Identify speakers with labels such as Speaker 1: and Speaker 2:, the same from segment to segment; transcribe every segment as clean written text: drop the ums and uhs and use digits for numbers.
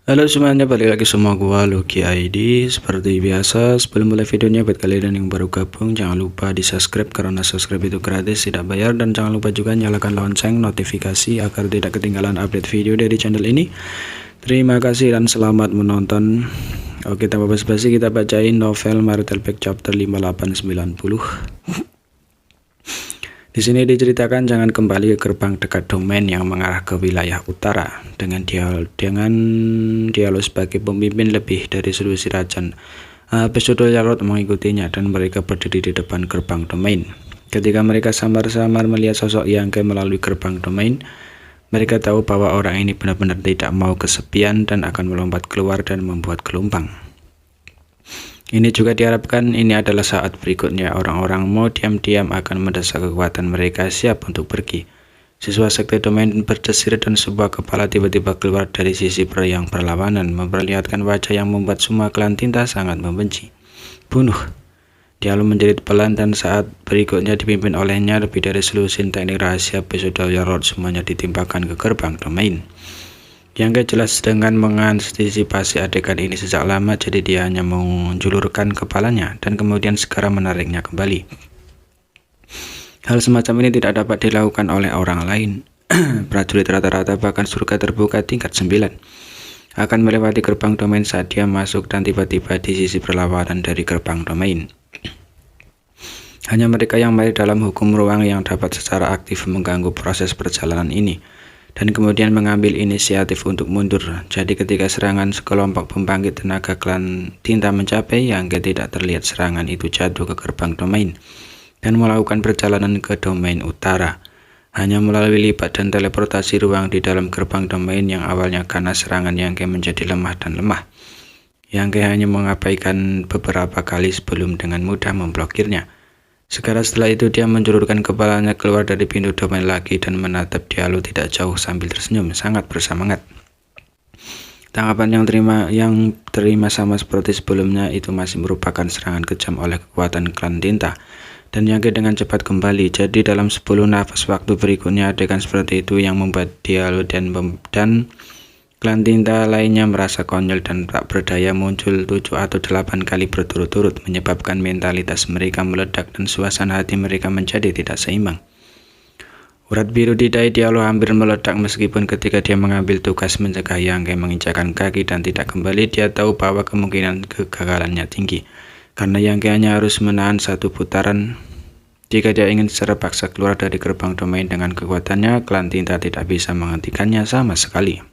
Speaker 1: Halo semuanya, balik lagi sama gua Lucky ID. Seperti biasa, sebelum mulai videonya buat kalian yang baru gabung jangan lupa di subscribe karena subscribe itu gratis, tidak bayar, dan jangan lupa juga nyalakan lonceng notifikasi agar tidak ketinggalan update video dari channel ini. Terima kasih dan selamat menonton. Oke, tanpa basa-basi kita bacain novel Marital Back chapter 5890. Di sini diceritakan jangan kembali ke gerbang dekat domain yang mengarah ke wilayah utara. Dengan dialog sebagai pemimpin lebih dari seluruh Rajan, Episode Jarod mengikutinya dan mereka berdiri di depan gerbang domain. Ketika mereka samar-samar melihat sosok Yangke melalui gerbang domain, mereka tahu bahwa orang ini benar-benar tidak mau kesepian dan akan melompat keluar dan membuat gelombang. Ini juga diharapkan ini adalah saat berikutnya orang-orang mau diam-diam akan mendesak kekuatan mereka siap untuk pergi. Siswa sekte domain berdesir dan sebuah kepala tiba-tiba keluar dari sisi yang berlawanan, memperlihatkan wajah yang membuat semua klan tinta sangat membenci. Bunuh! Dialog menjerit pelan dan saat berikutnya dipimpin olehnya lebih dari seluruh teknik rahasia episode Jarod semuanya ditimpakan ke gerbang domain. Yang jelas dengan mengantisipasi adegan ini sejak lama, jadi dia hanya menjulurkan kepalanya dan kemudian segera menariknya kembali. Hal semacam ini tidak dapat dilakukan oleh orang lain. Prajurit rata-rata bahkan surga terbuka tingkat 9 akan melewati gerbang domain saat dia masuk dan tiba-tiba di sisi berlawanan dari gerbang domain. Hanya mereka yang mahir dalam hukum ruang yang dapat secara aktif mengganggu proses perjalanan ini dan kemudian mengambil inisiatif untuk mundur. Jadi ketika serangan sekelompok pembangkit tenaga klan tinta mencapai, Yangke tidak terlihat serangan itu jatuh ke gerbang domain dan melakukan perjalanan ke domain utara. Hanya melalui lipat dan teleportasi ruang di dalam gerbang domain yang awalnya karena serangan Yangke menjadi lemah dan lemah. Yangke hanya mengabaikan beberapa kali sebelum dengan mudah memblokirnya. Sekarang setelah itu dia menjulurkan kepalanya keluar dari pintu domain lagi dan menatap Dialog tidak jauh sambil tersenyum sangat bersemangat. Tanggapan yang terima sama seperti sebelumnya, itu masih merupakan serangan kejam oleh kekuatan klan tinta dan Yangke dengan cepat kembali. Jadi dalam 10 nafas waktu berikutnya adegan seperti itu yang membuat Dialog dan klan tinta lainnya merasa konyol dan tak berdaya muncul 7 atau 8 kali berturut-turut, menyebabkan mentalitas mereka meledak dan suasana hati mereka menjadi tidak seimbang. Urat biru di dahi Dialog hampir meledak meskipun ketika dia mengambil tugas mencegah Yangke menginjakan kaki dan tidak kembali, dia tahu bahwa kemungkinan kegagalannya tinggi, karena Yangke hanya harus menahan satu putaran. Jika dia ingin secara paksa keluar dari gerbang domain dengan kekuatannya, klan tinta tidak bisa menghentikannya sama sekali.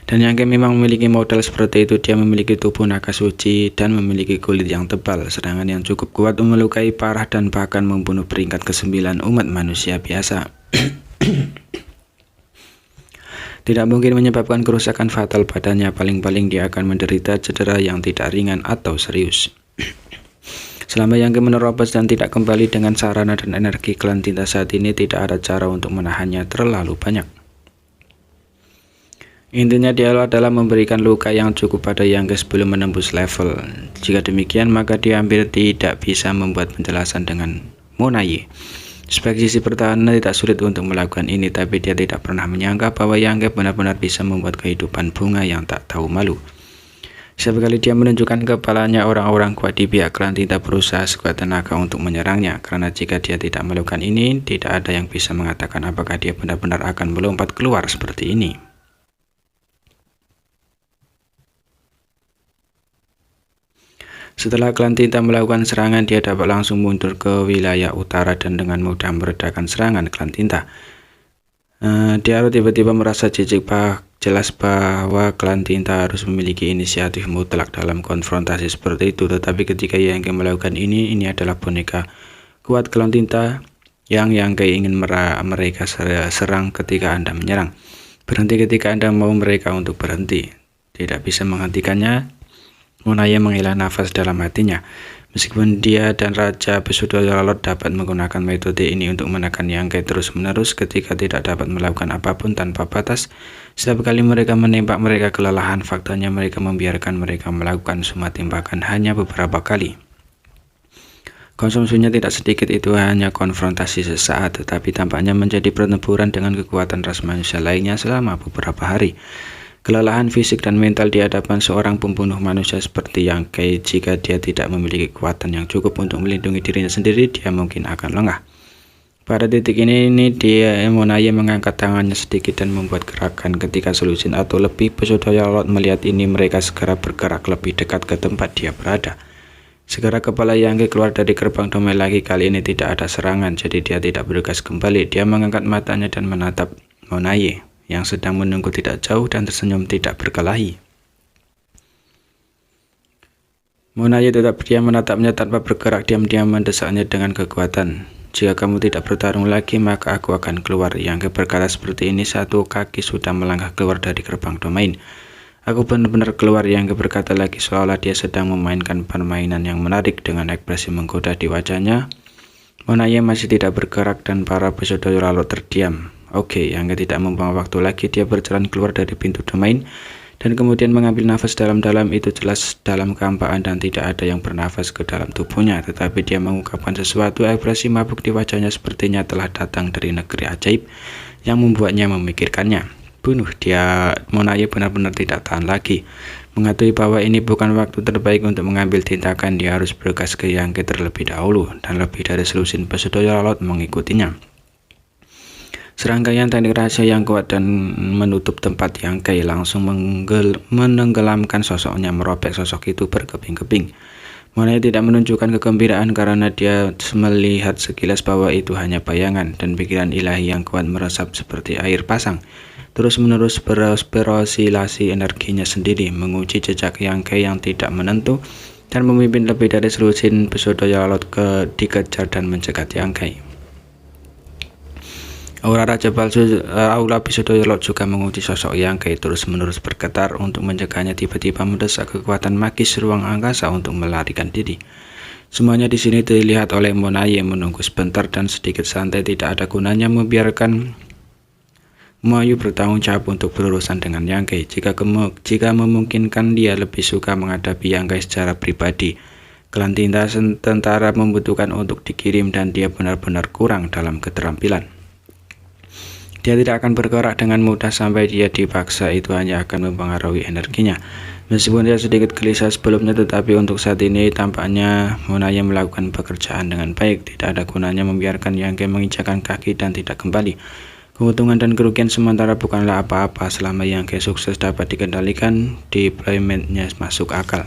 Speaker 1: Dan Yangke memang memiliki modal seperti itu. Dia memiliki tubuh naga suci dan memiliki kulit yang tebal, serangan yang cukup kuat melukai parah dan bahkan membunuh peringkat ke-9 umat manusia biasa. Tidak mungkin menyebabkan kerusakan fatal padanya, paling-paling dia akan menderita cedera yang tidak ringan atau serius. Selama Yangke menerobos dan tidak kembali dengan sarana dan energi klan tinta saat ini, tidak ada cara untuk menahannya terlalu banyak. Intinya Dialog adalah memberikan luka yang cukup pada Yangke sebelum menembus level. Jika demikian, maka dia hampir tidak bisa membuat penjelasan dengan Monaye. Sebagai sisi pertahanan tidak sulit untuk melakukan ini, tapi dia tidak pernah menyangka bahwa Yangke benar-benar bisa membuat kehidupan bunga yang tak tahu malu. Setiap kali dia menunjukkan kepalanya, orang-orang kuat di pihak klan tinta berusaha sekuat tenaga untuk menyerangnya, karena jika dia tidak melakukan ini, tidak ada yang bisa mengatakan apakah dia benar-benar akan melompat keluar seperti ini. Setelah klan tinta melakukan serangan, dia dapat langsung mundur ke wilayah utara dan dengan mudah meredakan serangan klan tinta. Dialog tiba-tiba merasa jijik jelas bahwa klan tinta harus memiliki inisiatif mutlak dalam konfrontasi seperti itu, tetapi ketika Yangke melakukan ini adalah boneka kuat klan tinta yang Yangke ingin mereka serang ketika Anda menyerang. Berhenti ketika Anda mau mereka untuk berhenti. Tidak bisa menghentikannya. Monaye menghela nafas dalam hatinya. Meskipun dia dan Raja episode Jarod dapat menggunakan metode ini untuk menekan Yangke terus-menerus ketika tidak dapat melakukan apapun tanpa batas, setiap kali mereka menembak mereka kelelahan. Faktanya mereka membiarkan mereka melakukan semua tembakan hanya beberapa kali. Konsumsinya tidak sedikit, itu hanya konfrontasi sesaat, tetapi tampaknya menjadi pertempuran dengan kekuatan ras manusia lainnya selama beberapa hari. kelelahan fisik dan mental di hadapan seorang pembunuh manusia seperti Yang Kai. Jika dia tidak memiliki kekuatan yang cukup untuk melindungi dirinya sendiri, dia mungkin akan lengah. Pada titik ini Monaye mengangkat tangannya sedikit dan membuat gerakan. Ketika Solution atau lebih Pesodaya Lord melihat ini, mereka segera bergerak lebih dekat ke tempat dia berada. Segera kepala Yang Kai keluar dari gerbang domain lagi. Kali ini tidak ada serangan, jadi dia tidak bergegas kembali. Dia mengangkat matanya dan menatap Monaye yang sedang menunggu tidak jauh dan tersenyum tidak berkelahi. Monaye tetap diam menatapnya tanpa bergerak. Diam-diam mendesaknya dengan kekuatan. Jika kamu tidak bertarung lagi, maka aku akan keluar. Yang Kai berkata seperti ini, satu kaki sudah melangkah keluar dari gerbang domain. Aku benar-benar keluar, Yang Kai berkata lagi, seolah dia sedang memainkan permainan yang menarik dengan ekspresi menggoda di wajahnya. Monaye masih tidak bergerak dan para Pesodaya lalu terdiam. Oke, Yang Kai tidak membuang waktu lagi. Dia berjalan keluar dari pintu domain dan kemudian mengambil nafas dalam-dalam. Itu jelas dalam kehampaan dan tidak ada yang bernafas ke dalam tubuhnya, tetapi dia mengungkapkan sesuatu. Ekspresi mabuk di wajahnya sepertinya telah datang dari negeri ajaib yang membuatnya memikirkannya. Bunuh dia. Monaye benar-benar tidak tahan lagi. Mengetahui bahwa ini bukan waktu terbaik untuk mengambil tindakan, dia harus bergegas ke Yang Kai terlebih dahulu, dan lebih dari Solution Pesodaya Lord mengikutinya. Serangkaian teknik rahasia yang kuat dan menutup tempat Yang Kai langsung menenggelamkan sosoknya. Merobek sosok itu berkeping-keping. Monaye tidak menunjukkan kegembiraan karena dia melihat sekilas bahwa itu hanya bayangan, dan pikiran ilahi yang kuat meresap seperti air pasang. Terus-menerus berosilasi energinya sendiri, menguji jejak Yang Kai yang tidak menentu, dan memimpin lebih dari Solution Pesodaya Lord dikejar dan mencegat Yang Kai. Aura Raja Palsu Aula Pesodaya Lord juga menguji sosok Yang Kai, terus-menerus bergetar untuk mencegahnya. Tiba-tiba mendesak kekuatan magis ruang angkasa untuk melarikan diri. Semuanya di sini dilihat oleh Monaye. Menunggu sebentar dan sedikit santai. Tidak ada gunanya membiarkan Moayu bertanggung jawab untuk berurusan dengan Yang Kai. Jika memungkinkan, dia lebih suka menghadapi Yang Kai secara pribadi. Klan tinta tentara membutuhkan untuk dikirim dan dia benar-benar kurang dalam keterampilan. Dia tidak akan bergerak dengan mudah sampai dia dipaksa. Itu hanya akan mempengaruhi energinya. Meskipun dia sedikit gelisah sebelumnya, tetapi untuk saat ini tampaknya Monaye melakukan pekerjaan dengan baik. Tidak ada gunanya membiarkan Yang Kai menginjakkan kaki dan tidak kembali. Keuntungan dan kerugian sementara bukanlah apa-apa selama Yang Kai sukses dapat dikendalikan. Deploymentnya masuk akal.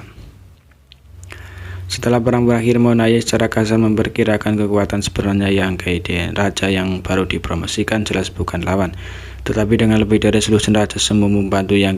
Speaker 1: Setelah perang berakhir, Monaye secara kasar memperkirakan kekuatan sebenarnya Yang Kai. Raja yang baru dipromosikan jelas bukan lawan, tetapi dengan lebih dari Solution Raja semua membantu Yang